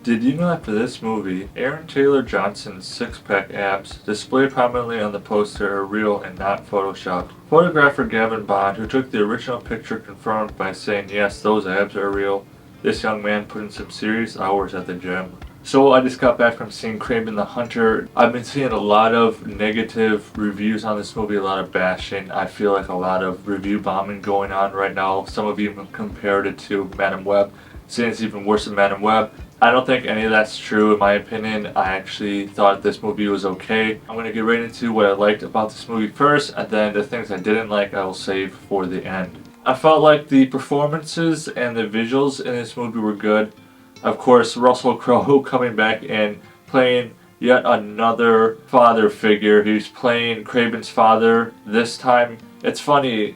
Did you know that for this movie, Aaron Taylor Johnson's six-pack abs, displayed prominently on the poster, are real and not photoshopped? Photographer Gavin Bond, who took the original picture, confirmed by saying, "Yes, those abs are real. This young man put in some serious hours at the gym." So I just got back from seeing Kraven the Hunter. I've been seeing a lot of negative reviews on this movie, a lot of bashing. I feel like a lot of review bombing going on right now. Some of you have compared it to Madam Web, saying it's even worse than Madam Web. I don't think any of that's true in my opinion. I actually thought this movie was okay. I'm going to get right into what I liked about this movie first, and then the things I didn't like I will save for the end. I felt like the performances and the visuals in this movie were good. Of course, Russell Crowe coming back and playing yet another father figure. He's playing Kraven's father this time. It's funny,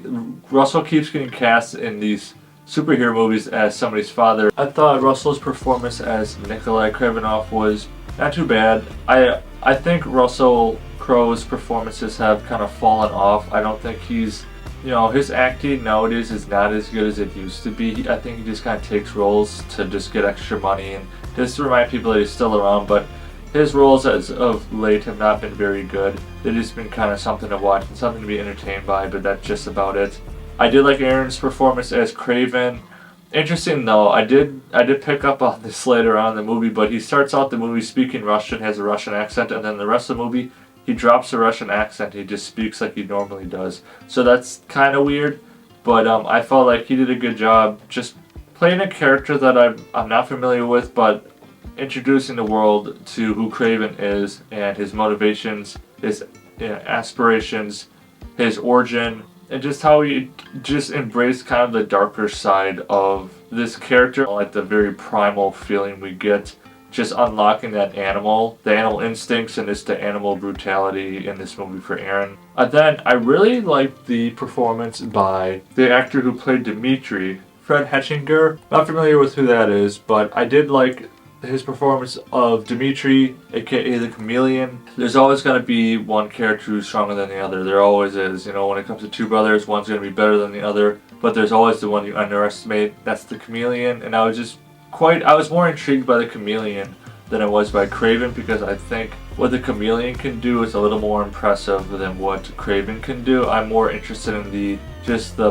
Russell keeps getting cast in these superhero movies as somebody's father. I thought Russell's performance as Nikolai Kravenov was not too bad. I think Russell Crowe's performances have kind of fallen off. I don't think he's, his acting nowadays is not as good as it used to be. I think he just kind of takes roles to just get extra money and just to remind people that he's still around, but his roles as of late have not been very good. They've just been kind of something to watch and something to be entertained by, but that's just about it. I did like Aaron's performance as Kraven. Interesting though, I did pick up on this later on in the movie, but he starts out the movie speaking Russian, has a Russian accent, and then the rest of the movie he drops the Russian accent, he just speaks like he normally does. So that's kind of weird, but I felt like he did a good job just playing a character that I'm not familiar with, but introducing the world to who Kraven is and his motivations, his aspirations, his origin, and just how he just embraced kind of the darker side of this character, like the very primal feeling we get, just unlocking that the animal instincts and just the animal brutality in this movie for Aaron. And then I really liked the performance by the actor who played Dimitri, Fred Hechinger. Not familiar with who that is, but I did like his performance of Dimitri, aka the Chameleon. There's always going to be one character who's stronger than the other. There always is. When it comes to two brothers, one's going to be better than the other, but there's always the one you underestimate. That's the Chameleon, and I was more intrigued by the Chameleon than I was by Kraven, because I think what the Chameleon can do is a little more impressive than what Kraven can do. I'm more interested in the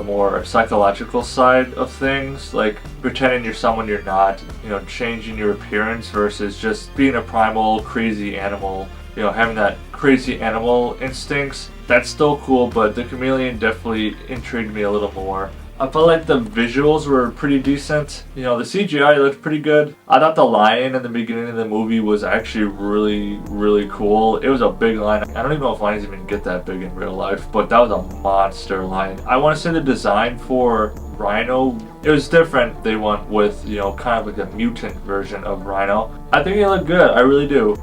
more psychological side of things, like pretending you're someone you're not, changing your appearance versus just being a primal, crazy animal, having that crazy animal instincts. That's still cool, but the Chameleon definitely intrigued me a little more. I felt like the visuals were pretty decent. The CGI looked pretty good. I thought the lion in the beginning of the movie was actually really, really cool. It was a big lion. I don't even know if lions even get that big in real life, but that was a monster lion. I want to say the design for Rhino, it was different. They went with, kind of like a mutant version of Rhino. I think it looked good. I really do.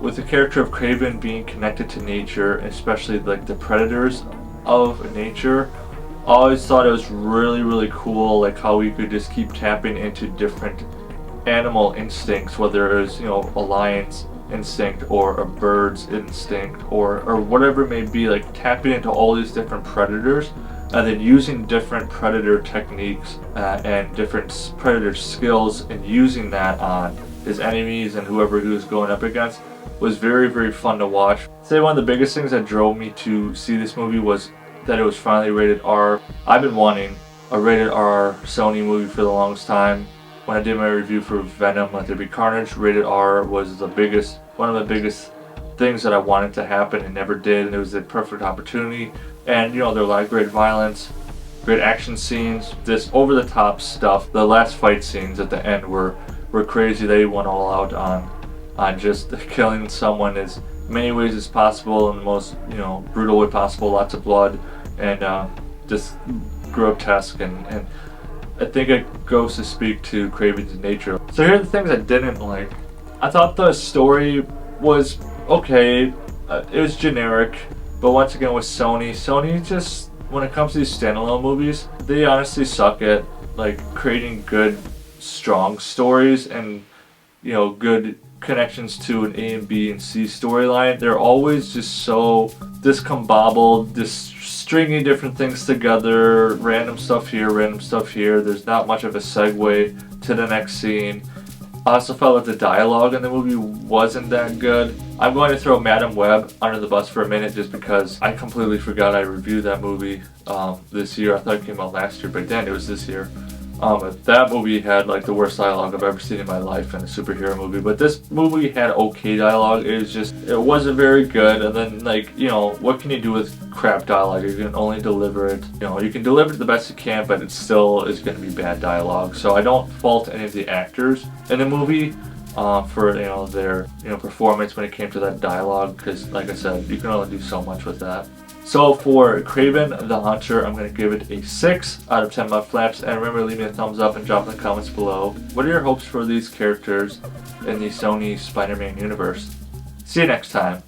With the character of Kraven being connected to nature, especially like the predators of nature, I always thought it was really, really cool, like how we could just keep tapping into different animal instincts, whether it was, a lion's instinct or a bird's instinct or whatever it may be, like tapping into all these different predators and then using different predator techniques and different predator skills and using that on his enemies and whoever he was going up against was very, very fun to watch. I'd say one of the biggest things that drove me to see this movie was that it was finally rated R. I've been wanting a rated R Sony movie for the longest time. When I did my review for Venom Let There Be Carnage, rated R was one of the biggest things that I wanted to happen and never did, and it was the perfect opportunity. And there were a lot of great violence, great action scenes, this over-the-top stuff. The last fight scenes at the end were crazy. They went all out on just killing someone as many ways as possible in the most brutal way possible. Lots of blood and just grotesque, and I think it goes to speak to Kraven's nature. So here are the things I didn't like. I thought the story was okay. It was generic, but once again with Sony just, when it comes to these standalone movies, they honestly suck at like creating good, strong stories and good connections to an A and B and C storyline. They're always just so discombobbled, just stringing different things together, random stuff here, random stuff here. There's not much of a segue to the next scene. I also felt like the dialogue in the movie wasn't that good. I'm going to throw Madam Web under the bus for a minute just because I completely forgot I reviewed that movie this year. I thought it came out last year, but then it was this year. But that movie had like the worst dialogue I've ever seen in my life in a superhero movie. But this movie had okay dialogue. It wasn't very good. And then like, you know, what can you do with crap dialogue? You can only deliver it. You know, you can deliver it the best you can, but it still is going to be bad dialogue. So I don't fault any of the actors in the movie for their performance when it came to that dialogue. Because like I said, you can only do so much with that. So for Kraven the Hunter, I'm going to give it a 6 out of 10 Mudflaps. And remember, leave me a thumbs up and drop in the comments below. What are your hopes for these characters in the Sony Spider-Man universe? See you next time.